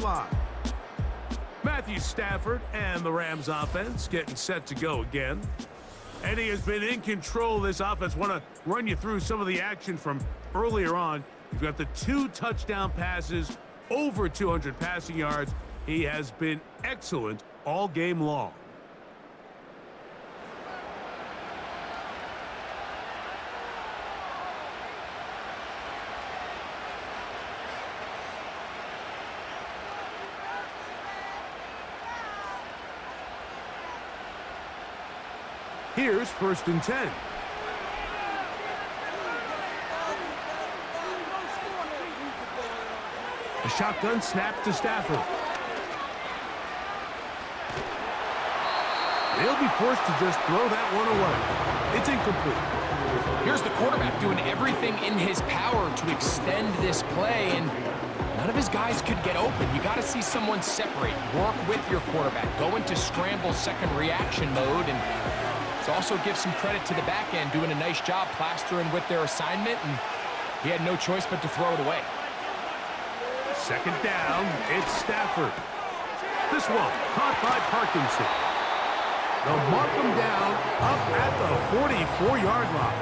line. Matthew Stafford and the Rams offense getting set to go again. And he has been in control of this offense. Want to run you through some of the action from earlier on. You've got the 2 touchdown passes, over 200 passing yards. He has been excellent all game long. Here's 1st and 10. A shotgun snap to Stafford. They'll be forced to just throw that one away. It's incomplete. Here's the quarterback doing everything in his power to extend this play, and none of his guys could get open. You got to see someone separate, work with your quarterback, go into scramble second reaction mode, and also give some credit to the back end, doing a nice job plastering with their assignment, and he had no choice but to throw it away. 2nd down, it's Stafford. This one caught by Parkinson. They'll mark him down up at the 44-yard line.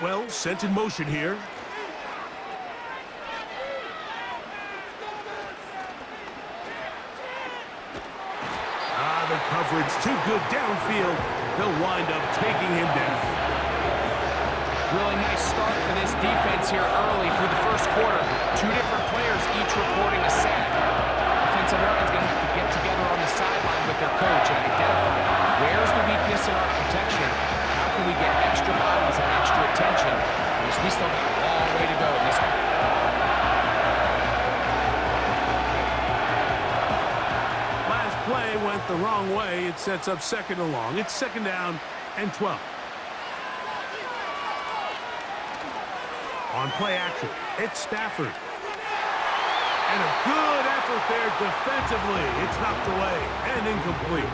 Well, sent in motion here. The coverage too good downfield. They'll wind up taking him down. Really nice start for this defense here early through the 1st quarter. 2 different players each reporting a sack. Offensive line's going to have to get together on the sideline with their coach and identify where's the weakness in our protection. How can we get extra bodies and extra attention? Because we still got a long way to go in this one. Last play went the wrong way. It sets up 2nd and long. It's 2nd down and 12. On play action, it's Stafford. And a good effort there defensively. It's knocked away and incomplete.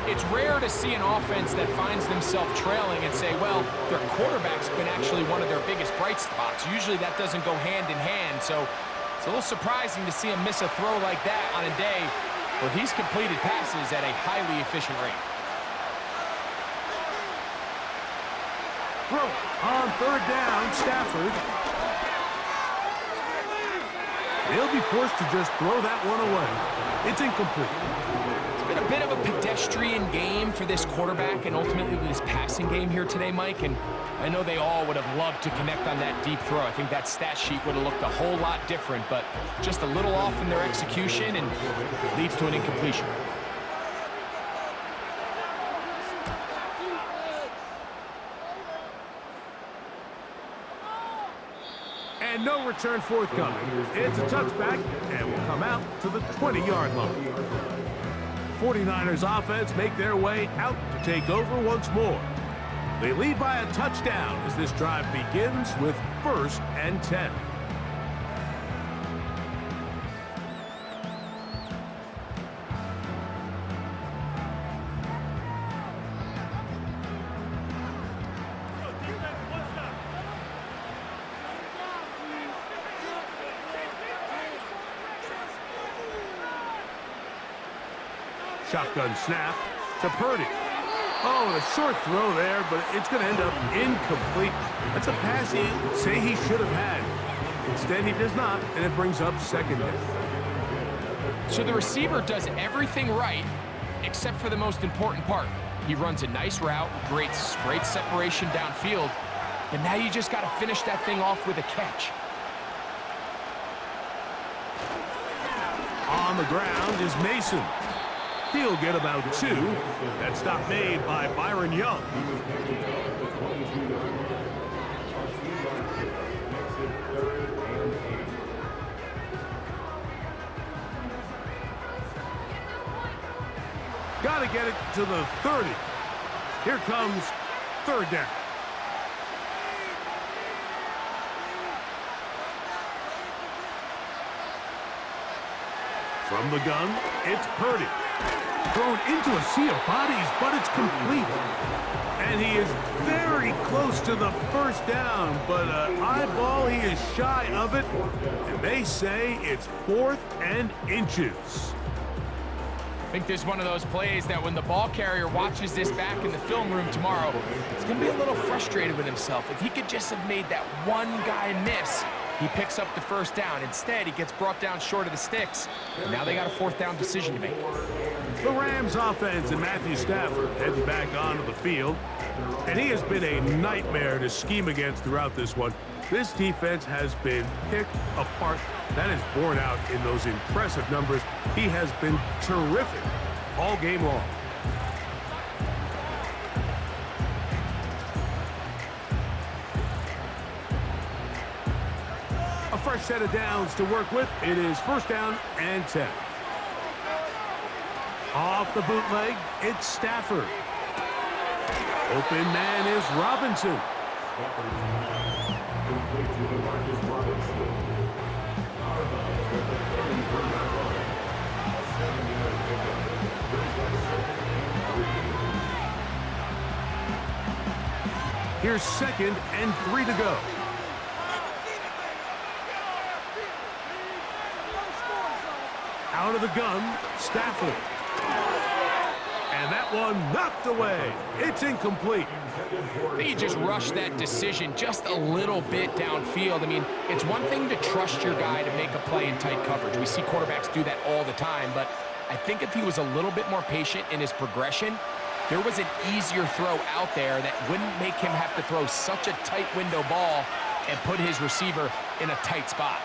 It's rare to see an offense that finds themselves trailing and say, well, their quarterback's been actually one of their biggest bright spots. Usually that doesn't go hand in hand, so it's a little surprising to see him miss a throw like that on a day where he's completed passes at a highly efficient rate. Throw on 3rd down, Stafford. They'll be forced to just throw that one away. It's incomplete. It's been a bit of a pedestrian game for this quarterback and ultimately this passing game here today, Mike, and I know they all would have loved to connect on that deep throw. I think that stat sheet would have looked a whole lot different, but just a little off in their execution and leads to an incompletion. And no return forthcoming. It's a touchback and will come out to the 20-yard line. The 49ers offense make their way out to take over once more. They lead by a touchdown as this drive begins with 1st and 10. Shotgun snap to Purdy. Oh, a short throw there, but it's going to end up incomplete. That's a pass he'd say he should have had. Instead, he does not, and it brings up 2nd down. So the receiver does everything right, except for the most important part. He runs a nice route, great separation downfield, but now you just got to finish that thing off with a catch. On the ground is Mason. He'll get about 2. That stop made by Byron Young. Got to get it to the 30. Here comes 3rd down. From the gun, it's Purdy. Thrown into a sea of bodies, but it's complete. And he is very close to the first down, but eyeball, he is shy of it. And they say it's 4th and inches. I think this is one of those plays that when the ball carrier watches this back in the film room tomorrow, he's going to be a little frustrated with himself. If he could just have made that one guy miss, he picks up the first down. Instead, he gets brought down short of the sticks. And now they got a 4th down decision to make. The Rams offense and Matthew Stafford heading back onto the field. And he has been a nightmare to scheme against throughout this one. This defense has been picked apart. That is borne out in those impressive numbers. He has been terrific all game long. A fresh set of downs to work with. It is 1st down and 10. Off the bootleg, it's Stafford. Open man is Robinson. Here's 2nd and 3 to go. Out of the gun, Stafford. And that one knocked away. It's incomplete. He just rushed that decision just a little bit downfield. I mean, it's one thing to trust your guy to make a play in tight coverage. We see quarterbacks do that all the time, but I think if he was a little bit more patient in his progression, there was an easier throw out there that wouldn't make him have to throw such a tight window ball and put his receiver in a tight spot.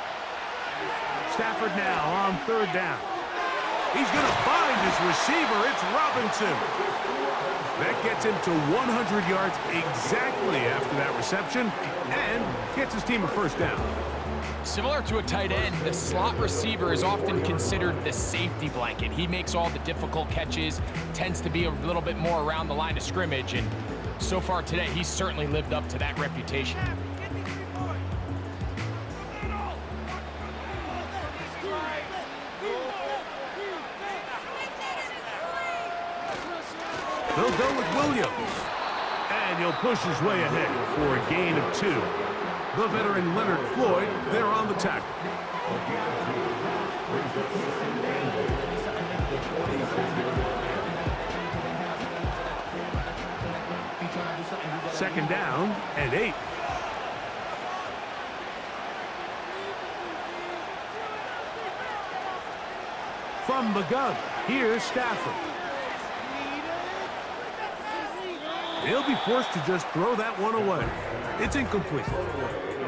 Stafford now on 3rd down. He's going to find his receiver. It's Robinson. That gets him to 100 yards exactly after that reception and gets his team a 1st down. Similar to a tight end, the slot receiver is often considered the safety blanket. He makes all the difficult catches, tends to be a little bit more around the line of scrimmage, and so far today, he's certainly lived up to that reputation. They'll go with Williams. And he'll push his way ahead for a gain of 2. The veteran Leonard Floyd, there on the tackle. Second down and 8. From the gun, here's Stafford. He'll be forced to just throw that one away. It's incomplete.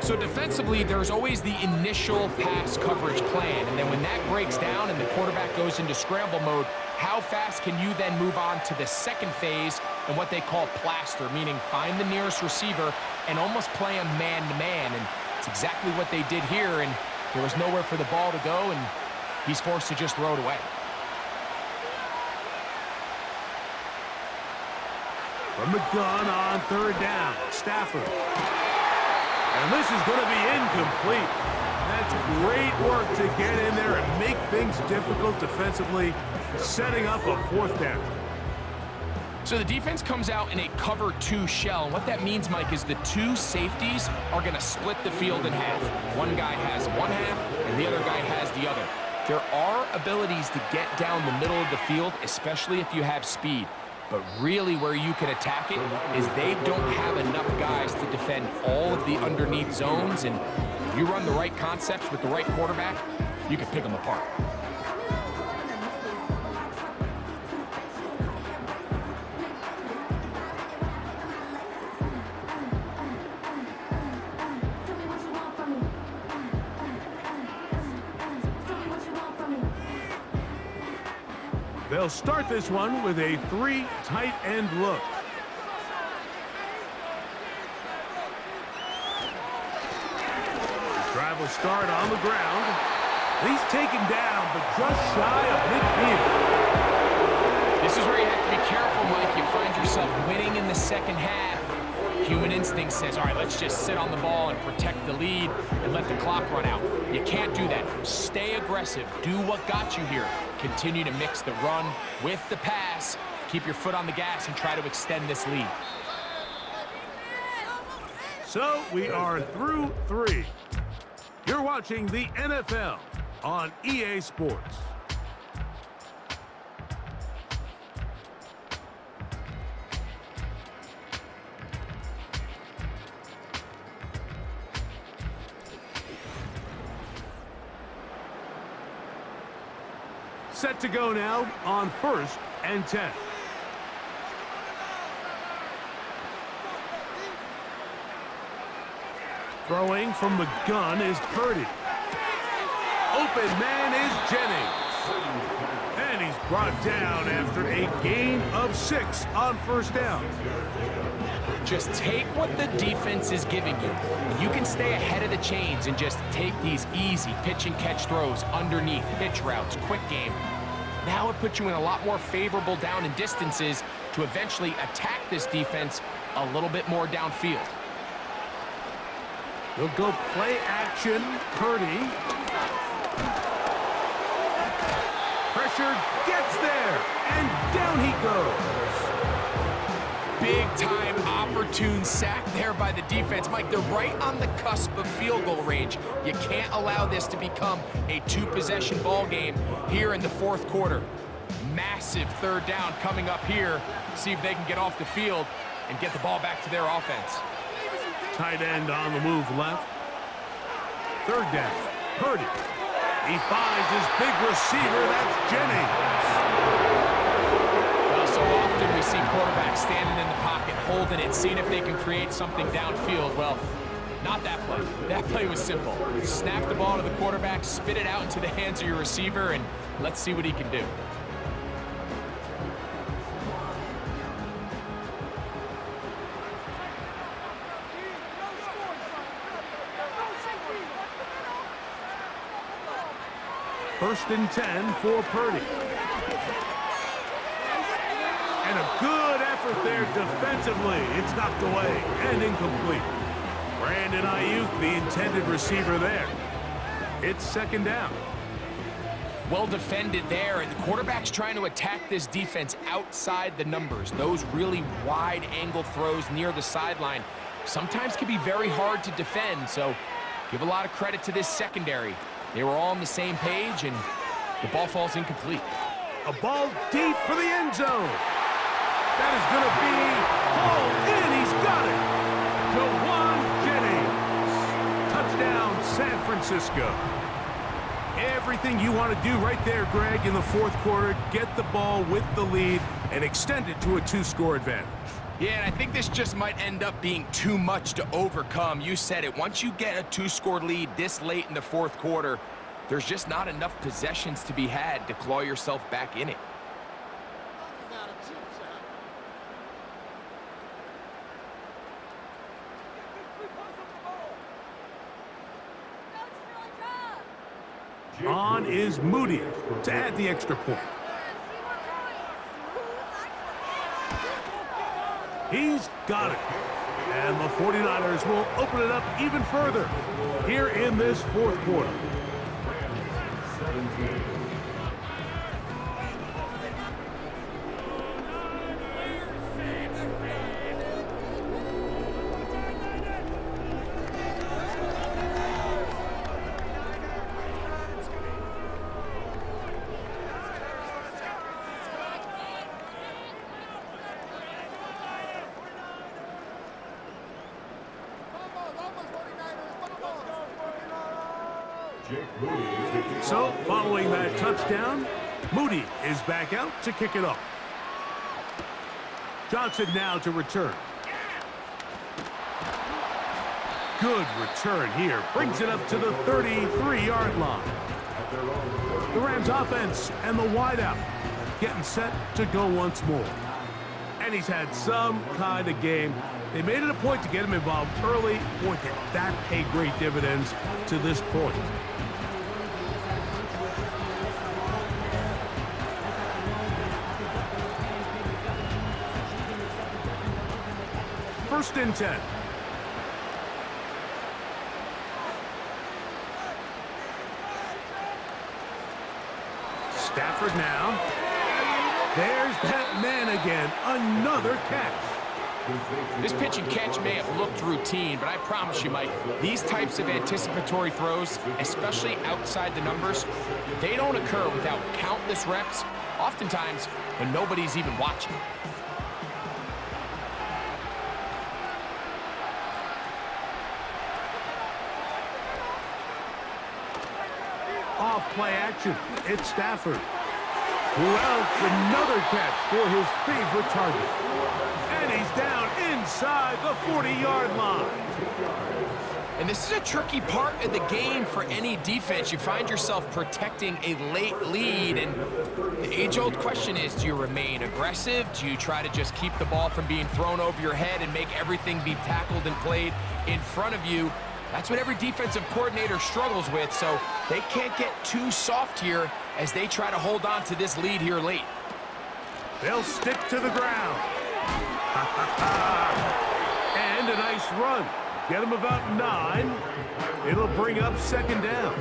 So defensively, there's always the initial pass coverage plan, and then when that breaks down and the quarterback goes into scramble mode, how fast can you then move on to the second phase and what they call plaster, meaning find the nearest receiver and almost play him man-to-man, and it's exactly what they did here, and there was nowhere for the ball to go, and he's forced to just throw it away. From the gun on 3rd down, Stafford. And this is going to be incomplete. That's great work to get in there and make things difficult defensively, setting up a 4th down. So the defense comes out in a cover 2 shell, and what that means, Mike, is the 2 safeties are going to split the field in half. One guy has one half, and the other guy has the other. There are abilities to get down the middle of the field, especially if you have speed. But really where you can attack it is they don't have enough guys to defend all of the underneath zones, and if you run the right concepts with the right quarterback, you can pick them apart. They'll start this one with a 3 tight end look. His drive will start on the ground. He's taken down, but just shy of midfield. This is where you have to be careful, Mike. You find yourself winning in the second half. human instinct says, all right, let's just sit on the ball and protect the lead and let the clock run out. You can't do that. Stay aggressive. Do what got you here. Continue to mix the run with the pass. Keep your foot on the gas and try to extend this lead. So we are through 3. You're watching the NFL on EA Sports. Set to go now on 1st and 10. Throwing from the gun is Purdy. Open man is Jennings. And he's brought down after a gain of 6 on 1st down. Just take what the defense is giving you. You can stay ahead of the chains and just take these easy pitch and catch throws underneath, hitch routes, quick game. Now it puts you in a lot more favorable down and distances to eventually attack this defense a little bit more downfield. He'll go play action. Purdy. Pressure gets there, and down he goes. Big-time opportune sack there by the defense. Mike, they're right on the cusp of field goal range. You can't allow this to become a 2-possession ball game here in the 4th quarter. Massive 3rd down coming up here. See if they can get off the field and get the ball back to their offense. Tight end on the move left. 3rd down. Purdy. He finds his big receiver. That's Jennings. Well, so often we see quarterbacks standing in the pocket, holding it, seeing if they can create something downfield. Well, not that play. That play was simple. Snap the ball to the quarterback, spit it out into the hands of your receiver, and let's see what he can do. First and 10 for Purdy. And a good effort there defensively. It's knocked away and incomplete. Brandon Ayuk, the intended receiver there. It's 2nd down. Well defended there, and the quarterback's trying to attack this defense outside the numbers. Those really wide angle throws near the sideline sometimes can be very hard to defend, so give a lot of credit to this secondary. They were all on the same page, and the ball falls incomplete. A ball deep for the end zone. That is going to be hauled in. He's got it. Jawan Jennings. Touchdown, San Francisco. Everything you want to do right there, Greg, in the 4th quarter. Get the ball with the lead and extend it to a 2-score advantage. Yeah, and I think this just might end up being too much to overcome. You said it. Once you get a 2-score lead this late in the 4th quarter, there's just not enough possessions to be had to claw yourself back in it. On is Moody to add the extra point. He's got it. And the 49ers will open it up even further here in this 4th quarter. So, following that touchdown, Moody is back out to kick it off. Johnson now to return. Good return here. Brings it up to the 33-yard line. The Rams offense and the wideout getting set to go once more. And he's had some kind of game. They made it a point to get him involved early. Boy, did that pay great dividends to this point. 1st and 10. Stafford now. There's that man again. Another catch. This pitch and catch may have looked routine, but I promise you, Mike, these types of anticipatory throws, especially outside the numbers, they don't occur without countless reps, oftentimes when nobody's even watching. Off play action. It's Stafford. Who else? Another catch for his favorite target. And he's down inside the 40-yard line. And this is a tricky part of the game for any defense. You find yourself protecting a late lead, and the age-old question is, do you remain aggressive? Do you try to just keep the ball from being thrown over your head and make everything be tackled and played in front of you? That's what every defensive coordinator struggles with, so they can't get too soft here as they try to hold on to this lead here late. They'll stick to the ground. And a nice run. Get him about 9. It'll bring up 2nd down.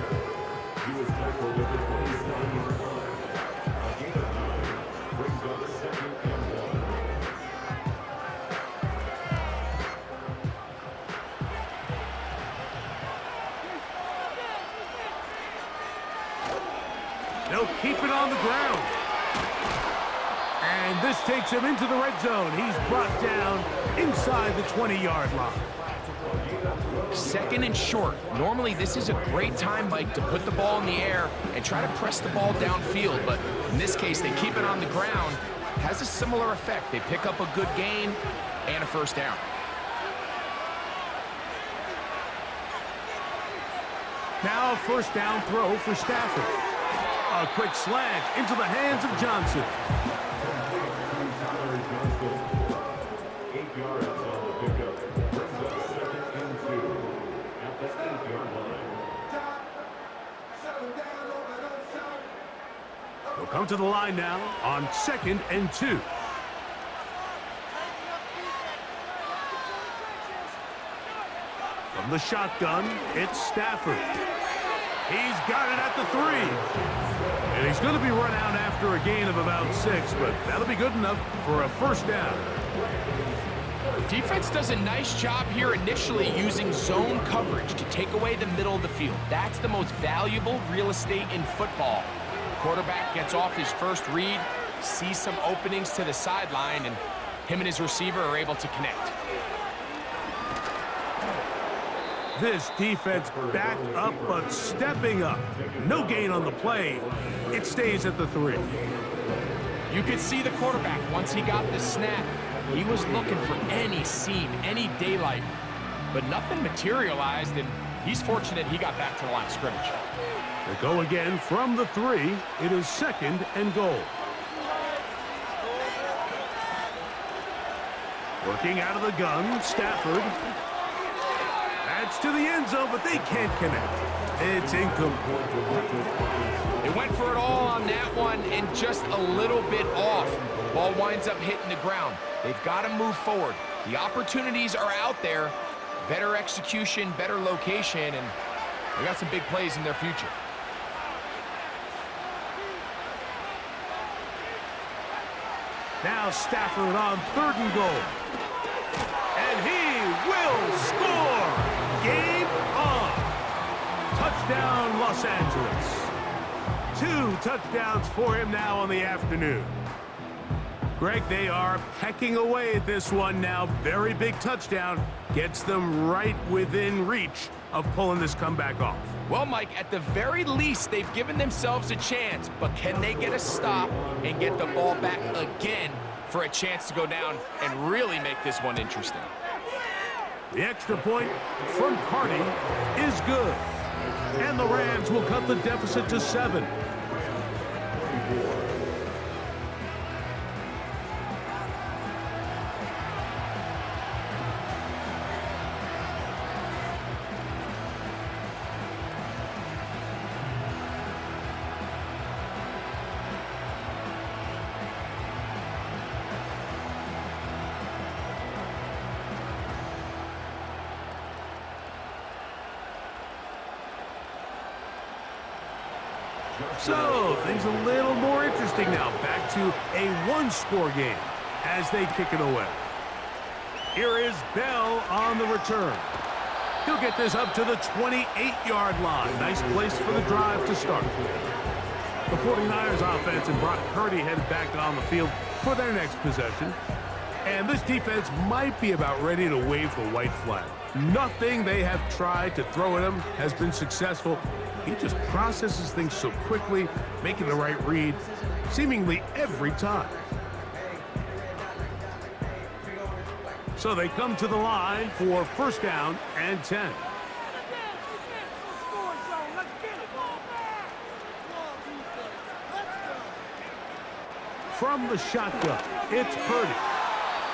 They'll keep it on the ground. And this takes him into the red zone. He's brought down inside the 20-yard line. 2nd and short. Normally, this is a great time, Mike, to put the ball in the air and try to press the ball downfield. But in this case, they keep it on the ground. Has a similar effect. They pick up a good gain and a 1st down. Now a 1st down throw for Stafford. A quick slant into the hands of Johnson. He'll come to the line now on 2nd and 2. From the shotgun, it's Stafford. He's got it at the 3. And he's going to be run out after a gain of about 6, but that'll be good enough for a 1st down. Defense does a nice job here initially using zone coverage to take away the middle of the field. That's the most valuable real estate in football. Quarterback gets off his first read, sees some openings to the sideline, and him and his receiver are able to connect. This defense backed up, but stepping up. No gain on the play. It stays at the 3. You could see the quarterback, once he got the snap, he was looking for any seam, any daylight, but nothing materialized, and he's fortunate he got back to the line of scrimmage. They go again from the 3. It is 2nd and goal. Working out of the gun, Stafford. That's to the end zone, but they can't connect. It's incomplete. They went for it all on that one and just a little bit off. Ball winds up hitting the ground. They've got to move forward. The opportunities are out there. Better execution, better location, and they got some big plays in their future. Now Stafford on 3rd and goal. And he will score! Game on! Touchdown, Los Angeles. 2 touchdowns for him now on the afternoon. Greg, they are pecking away at this one now. Very big touchdown. Gets them right within reach of pulling this comeback off. Well, Mike, at the very least, they've given themselves a chance, but can they get a stop and get the ball back again for a chance to go down and really make this one interesting? The extra point from Carney is good. And the Rams will cut the deficit to 7. So, things a little more interesting now. Back to a one-score game as they kick it away. Here is Bell on the return. He'll get this up to the 28-yard line. Nice place for the drive to start. The 49ers offense and Brock Purdy headed back on the field for their next possession. And this defense might be about ready to wave the white flag. Nothing they have tried to throw at him has been successful. He just processes things so quickly, making the right read seemingly every time. So they come to the line for first down and 10. From the shotgun, it's Purdy.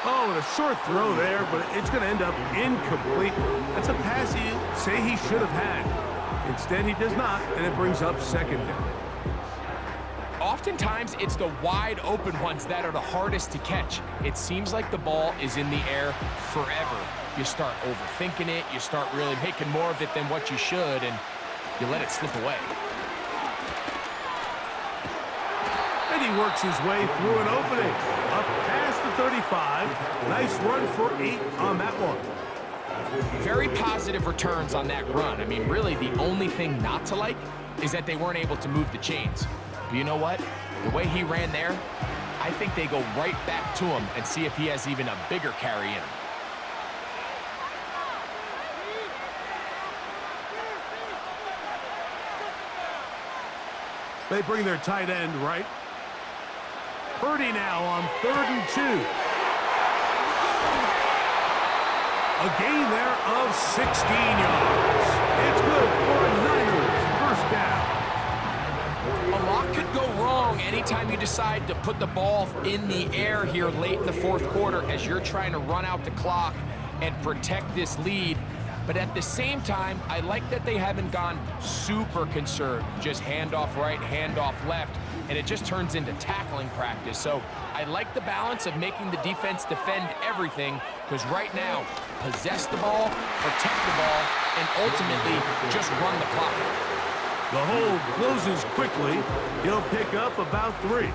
Oh, and a short throw there, but it's going to end up incomplete. That's a pass you say he should have had. Instead, he does not, and it brings up second down. Oftentimes, it's the wide open ones that are the hardest to catch. It seems like the ball is in the air forever. You start overthinking it, you start really making more of it than what you should, and you let it slip away. And he works his way through an opening. Up past the 35. Nice run for 8 on that one. Very positive returns on that run. I mean, really, the only thing not to like is that they weren't able to move the chains. But you know what? The way he ran there, I think they go right back to him and see if he has even a bigger carry in him. They bring their tight end right. Purdy now on 3rd and 2. A gain there of 16 yards. It's good for a Niners first down. A lot could go wrong anytime you decide to put the ball in the air here late in the fourth quarter as you're trying to run out the clock and protect this lead. But at the same time, I like that they haven't gone super conservative. Just handoff right, handoff left, and it just turns into tackling practice. So I like the balance of making the defense defend everything, because right now, possess the ball, protect the ball, and ultimately just run the clock. The hold closes quickly. He'll pick up about 3.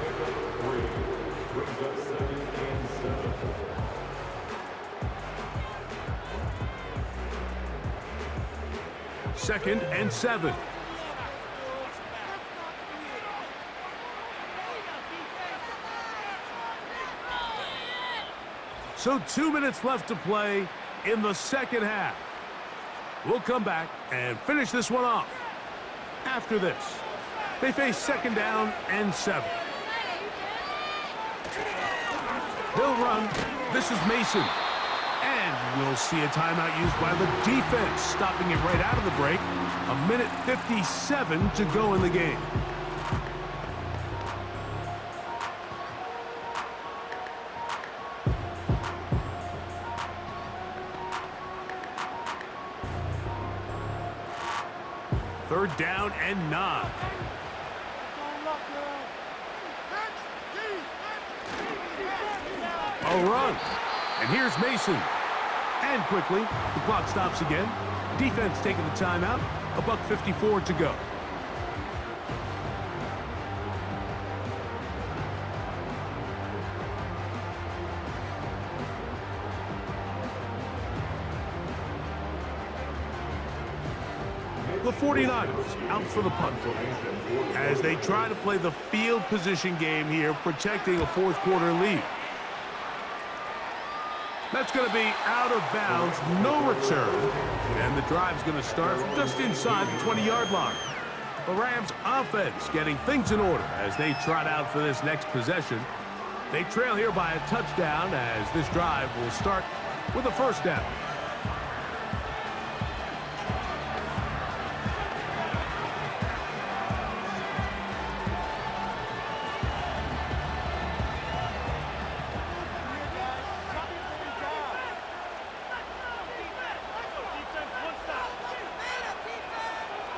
Second and 7. So 2 minutes left to play in the second half. We'll come back and finish this one off. After this, they face second down and 7. They'll run. This is Mason. And we'll see a timeout used by the defense, stopping it right out of the break. 1:57 to go in the game. Third down and 9. A run. And here's Mason. And quickly, the clock stops again. Defense taking the timeout. 1:54 to go. The 49ers out for the punt as they try to play the field position game here, protecting a fourth quarter lead. That's going to be out of bounds, no return. And the drive's going to start from just inside the 20-yard line. The Rams offense getting things in order as they trot out for this next possession. They trail here by a touchdown as this drive will start with a first down.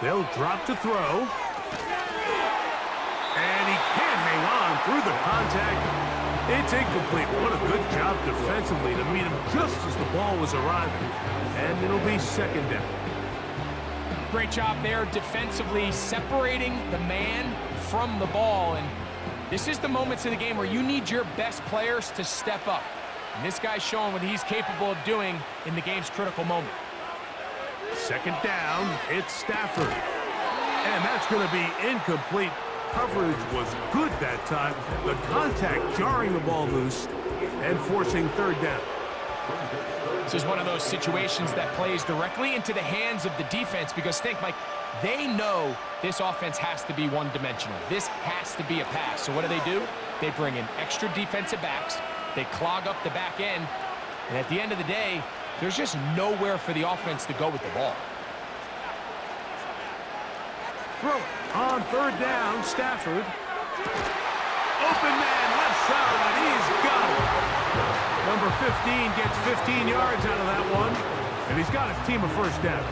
They'll drop to throw. And he can't hang on through the contact. It's incomplete. What a good job defensively to meet him just as the ball was arriving. And it'll be second down. Great job there defensively, separating the man from the ball. And this is the moments of the game where you need your best players to step up. And this guy's showing what he's capable of doing in the game's critical moment. Second down, it's Stafford. And that's going to be incomplete. Coverage was good that time. The contact jarring the ball loose and forcing third down. This is one of those situations that plays directly into the hands of the defense because think, Mike, they know this offense has to be one-dimensional. This has to be a pass. So what do? They bring in extra defensive backs. They clog up the back end. And at the end of the day, there's just nowhere for the offense to go with the ball. Throw it on third down, Stafford. Open man, left side, and he's got it. Number 15 gets 15 yards out of that one, and he's got his team a first down.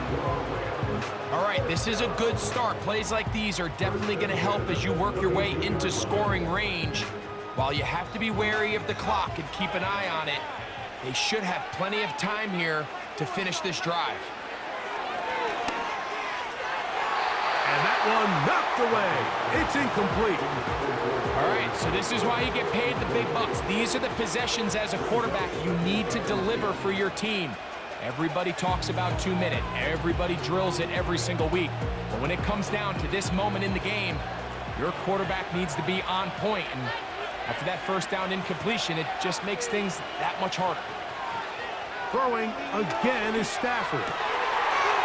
All right, this is a good start. Plays like these are definitely going to help as you work your way into scoring range. While you have to be wary of the clock and keep an eye on it, they should have plenty of time here to finish this drive. And that one knocked away. It's incomplete. All right, so this is why you get paid the big bucks. These are the possessions as a quarterback you need to deliver for your team. Everybody talks about 2 minute. Everybody drills it every single week. But when it comes down to this moment in the game, your quarterback needs to be on point. And after that first down incompletion, it just makes things that much harder. Throwing again is Stafford.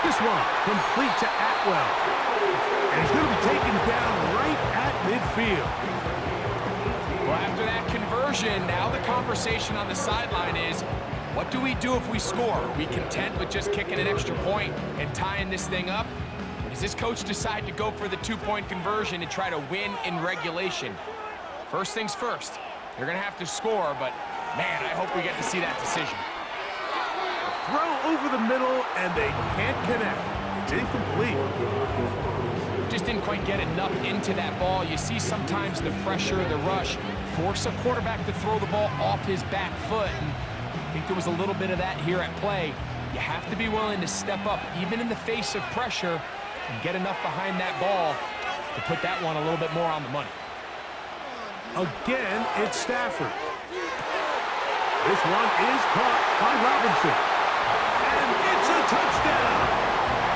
This one complete to Atwell. And he's going to be taken down right at midfield. Well, after that conversion, now the conversation on the sideline is, what do we do if we score? Are we content with just kicking an extra point and tying this thing up? Or does this coach decide to go for the 2-point conversion and try to win in regulation? First things first, they're going to have to score, but man, I hope we get to see that decision. Throw over the middle, and they can't connect. It's incomplete. Just didn't quite get enough into that ball. You see sometimes the pressure, the rush, force a quarterback to throw the ball off his back foot. And I think there was a little bit of that here at play. You have to be willing to step up, even in the face of pressure, and get enough behind that ball to put that one a little bit more on the money. Again, it's Stafford. This one is caught by Robinson. And it's a touchdown.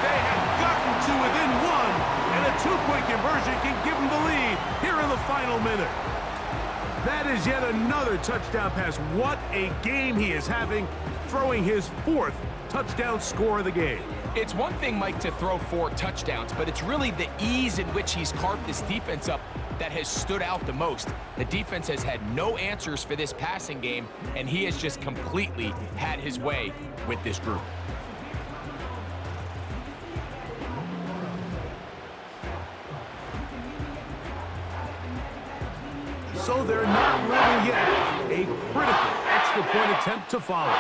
They have gotten to within one, and a 2-point conversion can give them the lead here in the final minute. That is yet another touchdown pass. What a game he is having, throwing his 4th touchdown score of the game. It's one thing, Mike, to throw 4 touchdowns, but it's really the ease in which he's carved this defense up that has stood out the most. The defense has had no answers for this passing game, and he has just completely had his way with this group. So they're not level yet. A critical extra point attempt to follow.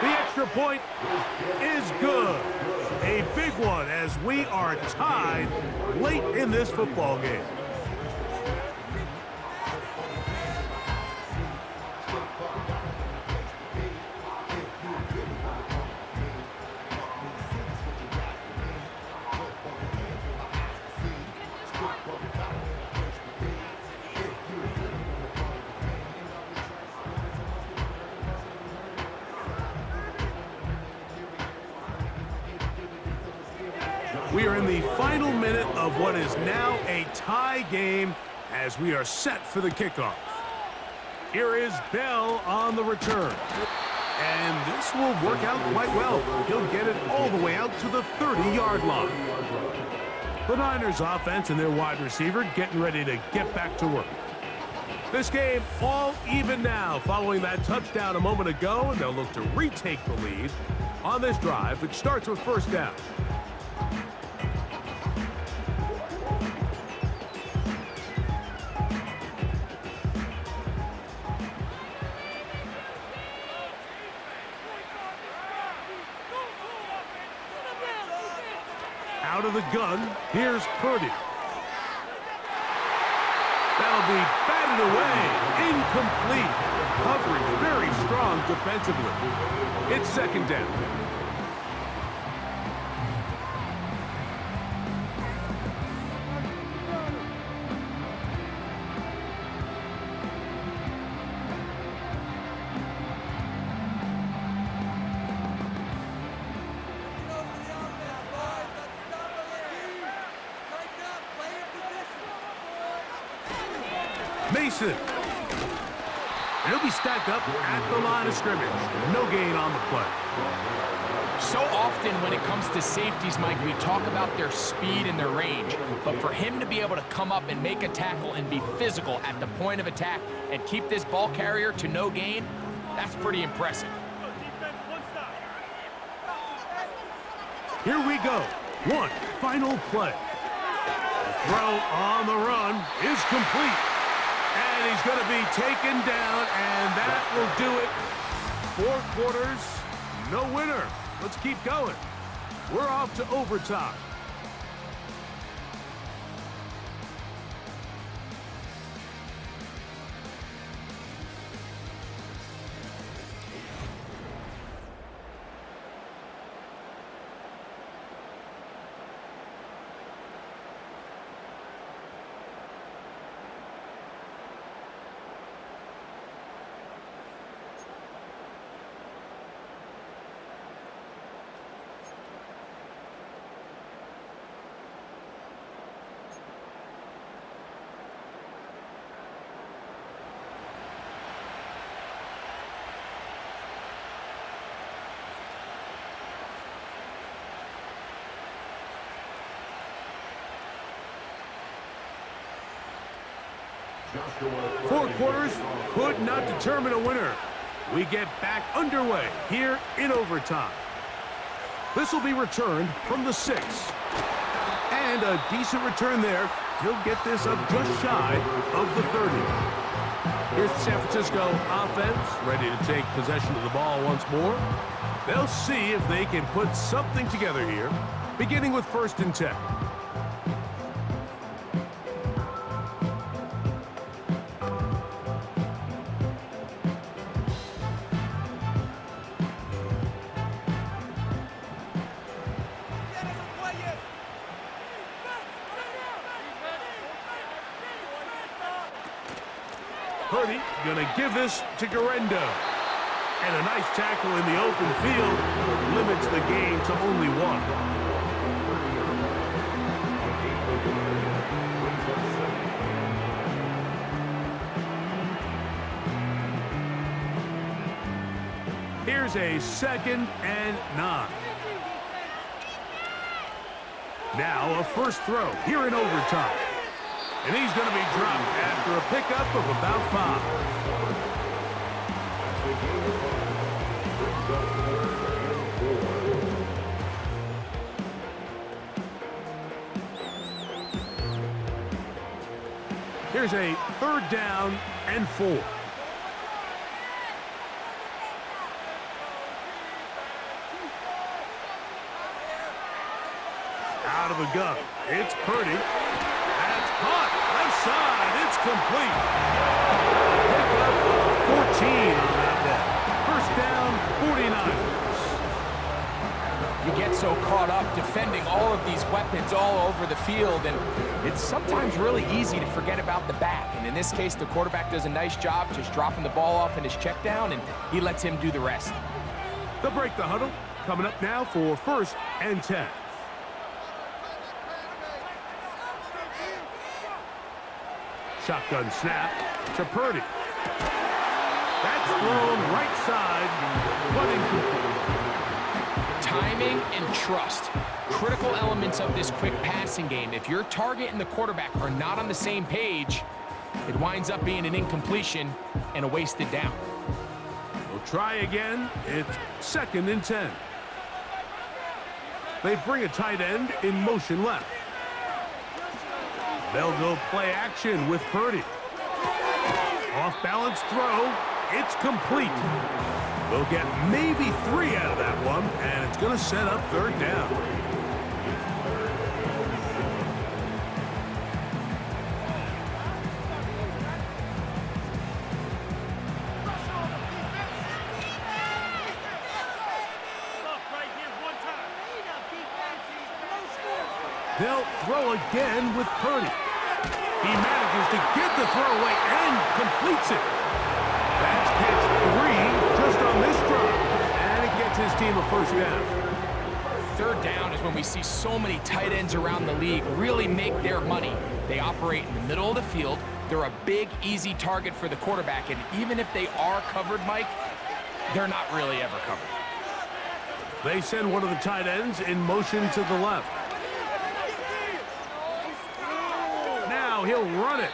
The extra point is good. A big one as we are tied late in this football game. We are in the final minute of what is now a tie game as we are set for the kickoff. Here is Bell on the return. And this will work out quite well. He'll get it all the way out to the 30-yard line. The Niners offense and their wide receiver getting ready to get back to work. This game all even now following that touchdown a moment ago, and they'll look to retake the lead on this drive, which starts with first down. Out of the gun, here's Purdy. That'll be batted away. Incomplete. Coverage very strong defensively. It's second down. Mason. And he'll be stacked up at the line of scrimmage. No gain on the play. So often when it comes to safeties, Mike, we talk about their speed and their range. But for him to be able to come up and make a tackle and be physical at the point of attack and keep this ball carrier to no gain, that's pretty impressive. Here we go. One final play. The throw on the run is complete. And he's going to be taken down, and that will do it. 4 quarters, no winner. Let's keep going. We're off to overtime. Four quarters could not determine a winner. We get back underway here in overtime. This will be returned from the 6. And a decent return there. He'll get this up just shy of the 30. Here's the San Francisco offense, ready to take possession of the ball once more. They'll see if they can put something together here, beginning with 1st and 10. Purdy gonna give this to Garendo. And a nice tackle in the open field limits the gain to only 1. Here's a 2nd and 9. Now a first throw here in overtime. And he's going to be dropped after a pickup of about 5. Here's a 3rd down and 4. Out of the gun, it's Purdy. Caught left side, it's complete. Pick up 14 on that one. 1st down, 49ers. You get so caught up defending all of these weapons all over the field, and it's sometimes really easy to forget about the back. And in this case, the quarterback does a nice job just dropping the ball off in his check down, and he lets him do the rest. They'll break the huddle. Coming up now for 1st and 10. Shotgun snap to Purdy. That's thrown right side, but incomplete. Timing and trust, critical elements of this quick passing game. If your target and the quarterback are not on the same page, it winds up being an incompletion and a wasted down. We'll try again. It's 2nd and 10. They bring a tight end in motion left. They'll go play action with Purdy. Off-balance throw. It's complete. They'll get maybe 3 out of that one, and it's going to set up 3rd down. They'll throw again with Purdy. He manages to get the throw away and completes it. That's catch 3 just on this drive. And it gets his team a 1st down. 3rd down is when we see so many tight ends around the league really make their money. They operate in the middle of the field. they're a big, easy target for the quarterback, and even if they are covered, Mike, they're not really ever covered. They send one of the tight ends in motion to the left. Now he'll run it.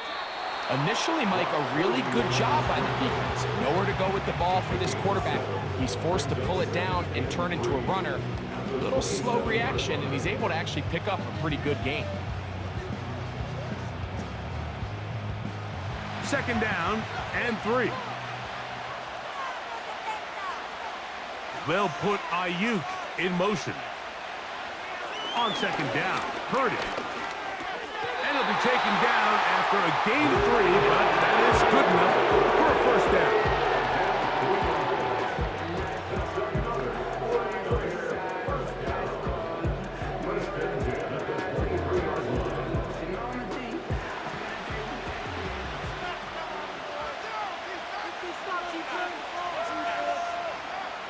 Initially, Mike, a really good job by the defense. Nowhere to go with the ball for this quarterback. He's forced to pull it down and turn into a runner. A little slow reaction, and he's able to actually pick up a pretty good gain. Second down and 3. They'll put Ayuk in motion. On second down, Purdy. And he'll be taken down after a gain of 3, but that is good enough for a first down.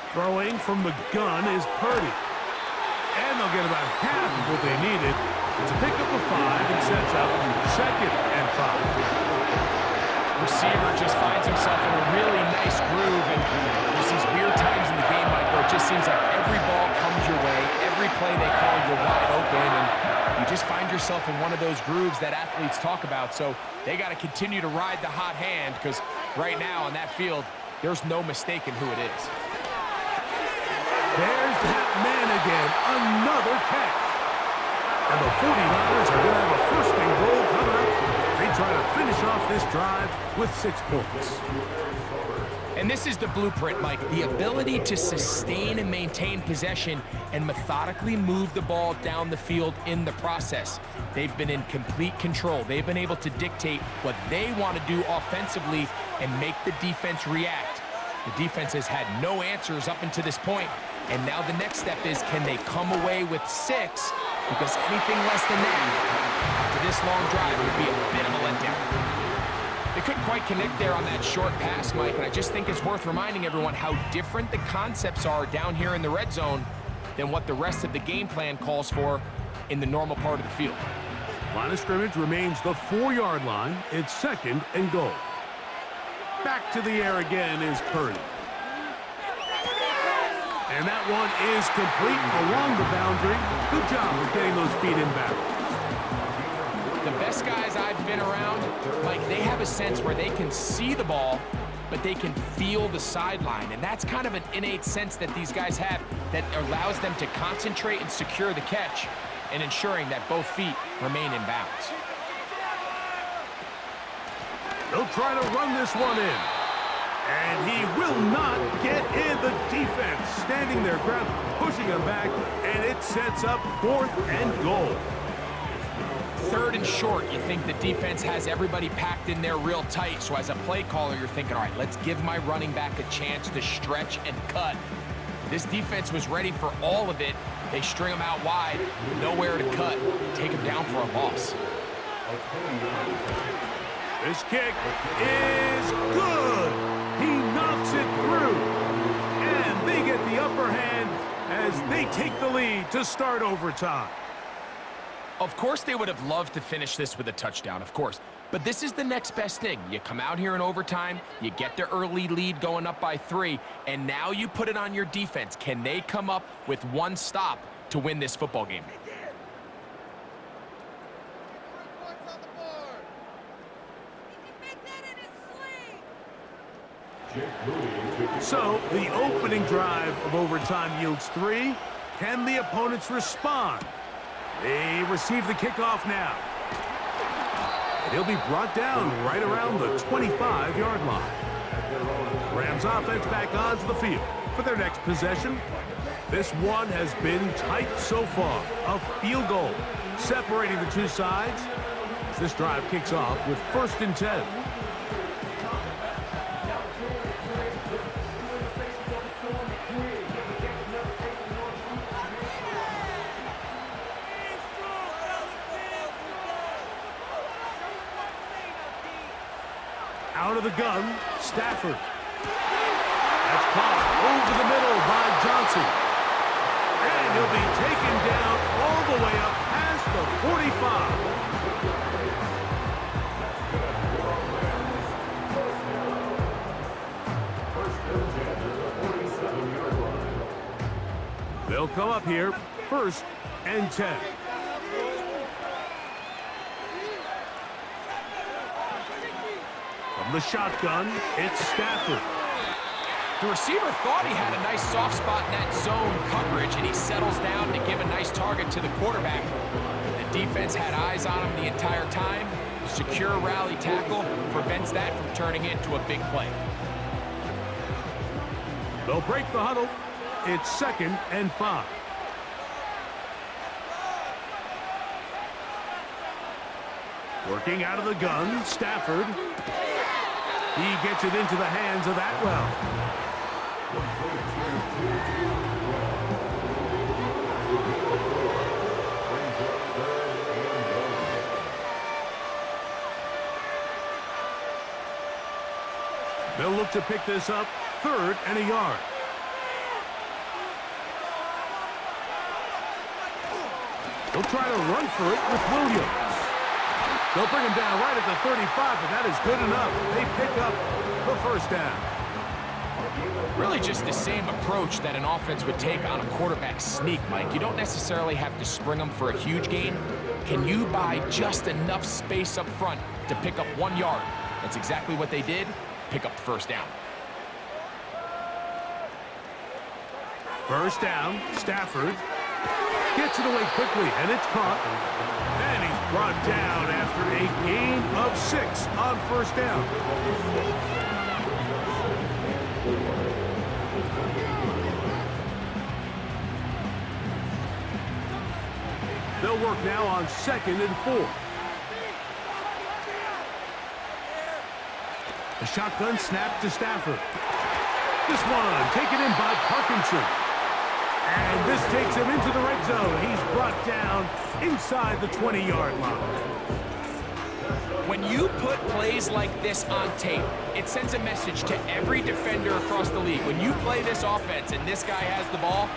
Throwing from the gun is Purdy. And they'll get about half of what they needed. It's a pickup of 5 and sets up second and 5. Receiver just finds himself in a really nice groove, and there's these weird times in the game, Mike, where it just seems like every ball comes your way, every play they call, you're wide open, and you just find yourself in one of those grooves that athletes talk about. So they got to continue to ride the hot hand, because right now on that field, there's no mistaking who it is. There's that man again, another catch. And the 49ers are going to have a first and goal coming up. They try to finish off this drive with 6 points. And this is the blueprint, Mike. The ability to sustain and maintain possession and methodically move the ball down the field in the process. They've been in complete control. They've been able to dictate what they want to do offensively and make the defense react. The defense has had no answers up until this point, and now the next step is, can they come away with 6? Because anything less than that, after this long drive, would be a bit of a letdown. They couldn't quite connect there on that short pass, Mike, and I just think it's worth reminding everyone how different the concepts are down here in the red zone than what the rest of the game plan calls for in the normal part of the field. Line of scrimmage remains the 4-yard line. It's second and goal. Back to the air again is Purdy. And that one is complete along the boundary. Good job of getting those feet in bounds. The best guys I've been around, Mike, they have a sense where they can see the ball, but they can feel the sideline. And that's kind of an innate sense that these guys have that allows them to concentrate and secure the catch and ensuring that both feet remain in bounds. They'll try to run this one in. And he will not get in. The defense standing their ground, pushing him back, and it sets up 4th and goal. 3rd and short, you think the defense has everybody packed in there real tight. So as a play caller, you're thinking, all right, let's give my running back a chance to stretch and cut. This defense was ready for all of it. They string him out wide, nowhere to cut, take him down for a loss. This kick is good. He knocks it through. And they get the upper hand as they take the lead to start overtime. Of course they would have loved to finish this with a touchdown, of course. But this is the next best thing. You come out here in overtime, you get the early lead going up by 3, and now you put it on your defense. Can they come up with 1 stop to win this football game? So the opening drive of overtime yields 3. Can the opponents respond? They receive the kickoff now. And he'll be brought down right around the 25-yard line. Rams offense back onto the field for their next possession. This one has been tight so far. A field goal separating the two sides as this drive kicks off with 1st and 10. Out of the gun, Stafford. That's caught over the middle by Johnson. And he'll be taken down all the way up past the 45. come up here, 1st and 10. From the shotgun, it's Stafford. The receiver thought he had a nice soft spot in that zone coverage, and he settles down to give a nice target to the quarterback. The defense had eyes on him the entire time. Secure rally tackle prevents that from turning into a big play. They'll break the huddle. It's 2nd and 5. Working out of the gun, Stafford. He gets it into the hands of Atwell. They'll look to pick this up, 3rd and a yard. They'll try to run for it with Williams. They'll bring him down right at the 35, but that is good enough. They pick up the 1st down. Really just the same approach that an offense would take on a quarterback sneak, Mike. You don't necessarily have to spring them for a huge gain. Can you buy just enough space up front to pick up 1 yard? That's exactly what they did. Pick up the 1st down. 1st down, Stafford gets it away quickly, and it's caught. And he's brought down after a gain of 6 on 1st down. They'll work now on 2nd and 4. The shotgun snap to Stafford. This one taken in by Parkinson. And this takes him into the red zone. He's brought down inside the 20-yard line. When you put plays like this on tape, it sends a message to every defender across the league. When you play this offense and this guy has the ball,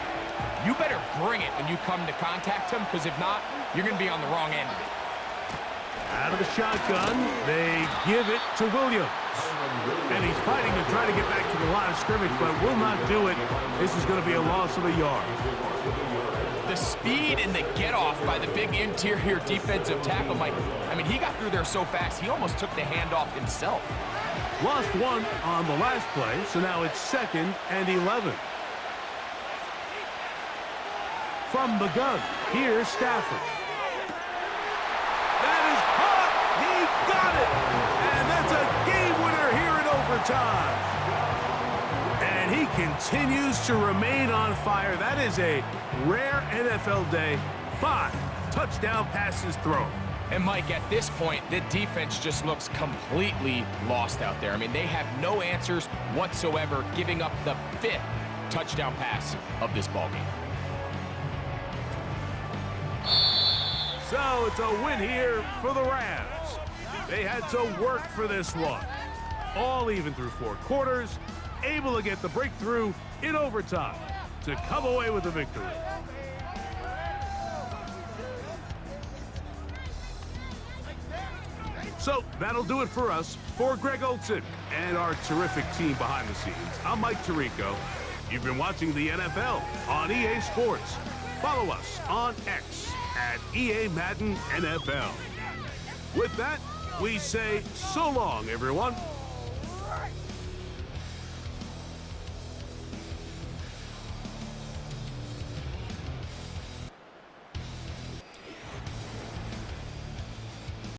you better bring it when you come to contact him, because if not, you're going to be on the wrong end of it. Out of the shotgun, they give it to Williams. And he's fighting to try to get back to the line of scrimmage, but will not do it. This is going to be a loss of a yard. The speed and the get-off by the big interior defensive tackle, Mike. I mean, he got through there so fast, he almost took the handoff himself. Lost 1 on the last play, so now it's 2nd and 11. From the gun, here's Stafford. That is caught! He got it! And that's a game winner here in overtime. And he continues to remain on fire. That is a rare NFL day. 5 touchdown passes thrown. And Mike, at this point, the defense just looks completely lost out there. I mean, they have no answers whatsoever, giving up the 5th touchdown pass of this ballgame. So it's a win here for the Rams. They had to work for this one. All even through 4 quarters, able to get the breakthrough in overtime to come away with a victory. So that'll do it for us. For Greg Olson and our terrific team behind the scenes, I'm Mike Tirico. You've been watching the NFL on EA Sports. Follow us on X at EA Madden NFL. With that, we say so long, everyone.